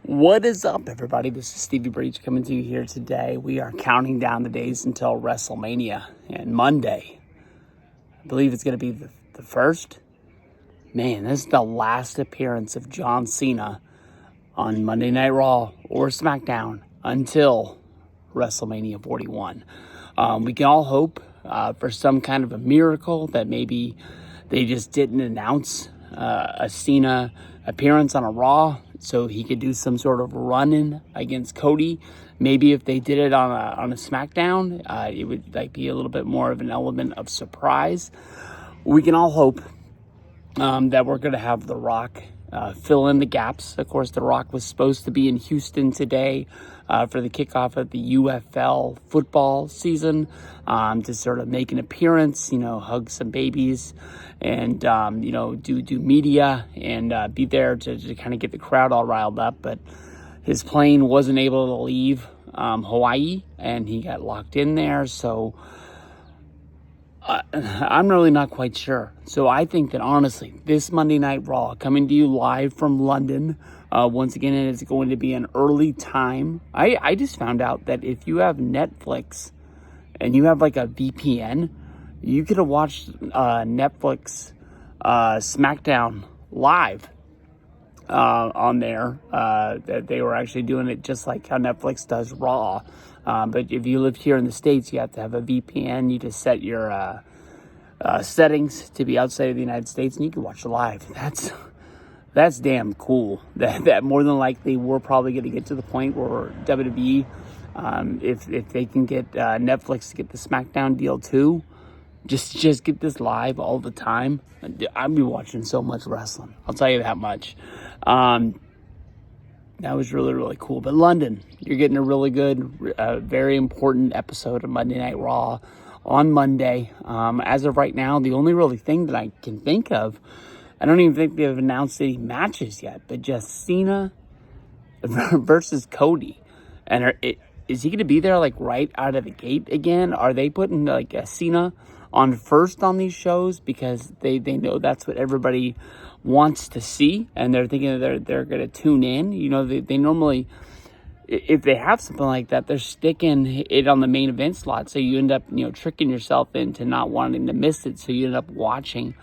What is up, everybody? This is Stevie Breach coming to you here today. We are counting down the days until Wrestlemania, and Monday, I believe it's going to be the first. Man, this is the last appearance of John Cena on Monday Night Raw or SmackDown until WrestleMania 41. We can all hope for some kind of a miracle that maybe they just didn't announce a Cena appearance on a Raw so he could do some sort of run-in against Cody. Maybe if they did it on a SmackDown, it would be a little bit more of an element of surprise. We can all hope that we're going to have The Rock fill in the gaps. Of course, The Rock was supposed to be in Houston today for the kickoff of the UFL football season to sort of make an appearance, hug some babies and, do media and be there to kind of get the crowd all riled up. But his plane wasn't able to leave Hawaii, and he got locked in there. So I'm really not quite sure. So I think that, honestly, this Monday Night Raw, coming to you live from London, once again, it is going to be an early time. I just found out that if you have Netflix and you have like a VPN, you could have watched Netflix SmackDown live on there. That they were actually doing it just like how Netflix does Raw. But if you live here in the States, you have to have a VPN. You just set your settings to be outside of the United States, and you can watch it live. That's damn cool. That more than likely we're probably going to get to the point where WWE, if they can get Netflix to get the SmackDown deal too, just get this live all the time. I'd be watching so much wrestling. I'll tell you that much. That was really, really cool. But London, you're getting a really good, very important episode of Monday Night Raw on Monday. As of right now, the only really thing that I can think of, I don't even think they've announced any matches yet, but just Cena versus Cody. And is he going to be there right out of the gate again? Are they putting a Cena on first on these shows because they know that's what everybody wants to see, and they're thinking they're going to tune in? They normally, if they have something like that, they're sticking it on the main event slot, so you end up tricking yourself into not wanting to miss it, so you end up watching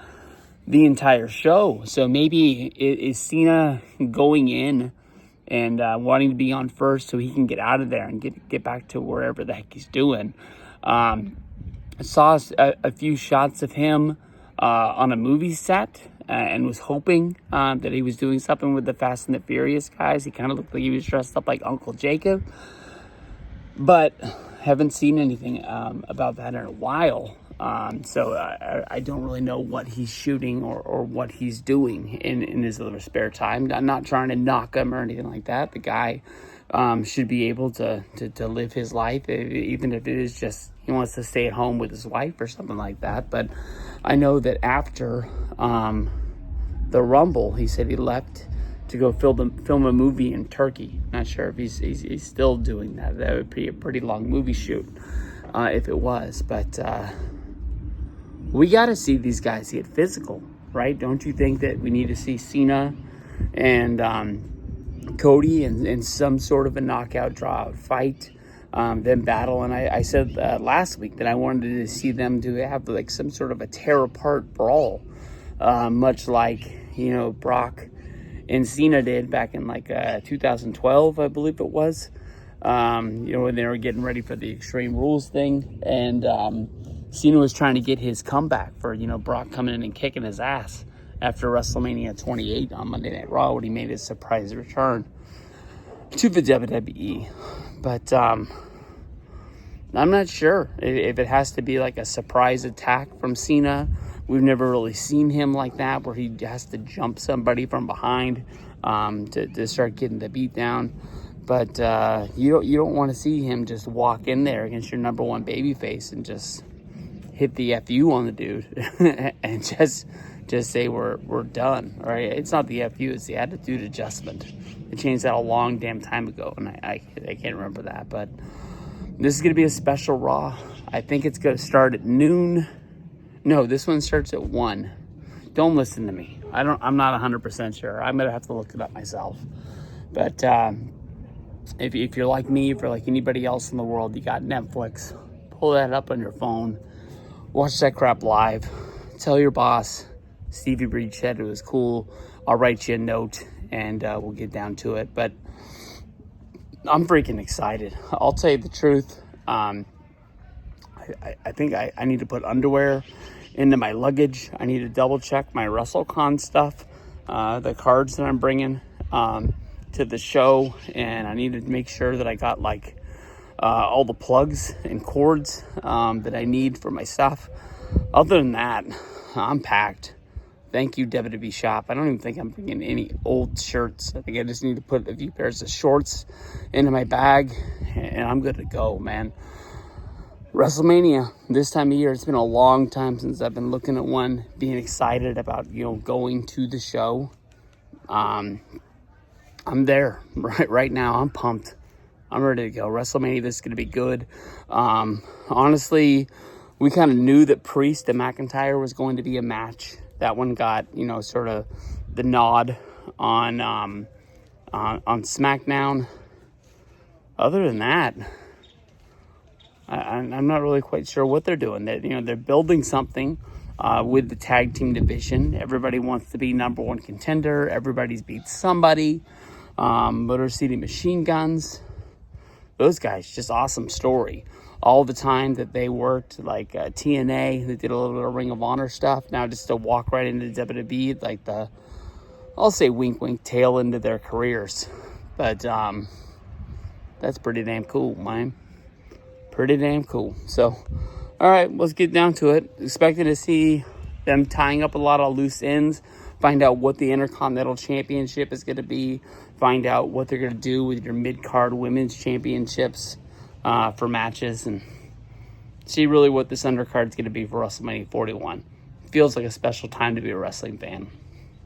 the entire show. So maybe is Cena going in and wanting to be on first so he can get out of there and get back to wherever the heck he's doing. I saw a few shots of him on a movie set and was hoping that he was doing something with the Fast and the Furious guys. He kind of looked like he was dressed up like Uncle Jacob, but haven't seen anything about that in a while. So I don't really know what he's shooting or what he's doing in his little spare time. I'm not trying to knock him or anything like that. The guy should be able to live his life, even if it is just he wants to stay at home with his wife or something like that. But I know that after the Rumble, he said he left to go film a movie in Turkey. Not sure if he's still doing that. That would be a pretty long movie shoot if it was. But we got to see these guys get physical, right? Don't you think that we need to see Cena and Cody in some sort of a knockout draw fight, them battle? And I said last week that I wanted to see them have some sort of a tear apart brawl, much like Brock and Cena did back in 2012, I believe it was. When they were getting ready for the Extreme Rules thing, and Cena was trying to get his comeback for Brock coming in and kicking his ass after WrestleMania 28 on Monday Night Raw, when he made his surprise return to the WWE. But I'm not sure if it has to be a surprise attack from Cena. We've never really seen him like that, where he has to jump somebody from behind to start getting the beat down. But you don't want to see him just walk in there against your number one babyface and just hit the FU on the dude and just say we're done. All right, it's not the FU, it's the attitude adjustment. They changed that a long damn time ago, and I can't remember that. But this is gonna be a special Raw. I think it's gonna start at noon. No, this one starts at 1. Don't listen to me. I'm not 100% sure. I'm gonna have to look it up myself. But if you're like me, if you're like anybody else in the world, you got Netflix, pull that up on your phone, watch that crap live, tell your boss, Stevie Breach said it was cool, I'll write you a note, and we'll get down to it. But I'm freaking excited. I'll tell you the truth. I think I need to put underwear into my luggage. I need to double check my WrestleCon stuff, the cards that I'm bringing to the show, and I need to make sure that I got like all the plugs and cords that I need for my stuff. Other than that, I'm packed. Thank you, WWE Shop. I don't even think I'm bringing any old shirts. I think I just need to put a few pairs of shorts into my bag, and I'm good to go, man. Wrestlemania, this time of year, it's been a long time since I've been looking at one, being excited about, going to the show. I'm there right now. I'm pumped. I'm ready to go. Wrestlemania, this is going to be good. Honestly, we kind of knew that Priest and McIntyre was going to be a match. That one got, sort of the nod on SmackDown. Other than that, I'm not really quite sure what they're doing. They're building something with the tag team division. Everybody wants to be number one contender. Everybody's beat somebody. Motor City Machine Guns. Those guys, just awesome story. All the time that they worked, like TNA, they did a little bit of Ring of Honor stuff. Now just to walk right into WWE, like I'll say wink, wink, tail into their careers. But that's pretty damn cool, man. Pretty damn cool. So, all right, let's get down to it. Expecting to see them tying up a lot of loose ends, find out what the Intercontinental Championship is going to be, find out what they're going to do with your mid-card women's championships for matches, and see really what this undercard is going to be for WrestleMania 41. Feels like a special time to be a wrestling fan.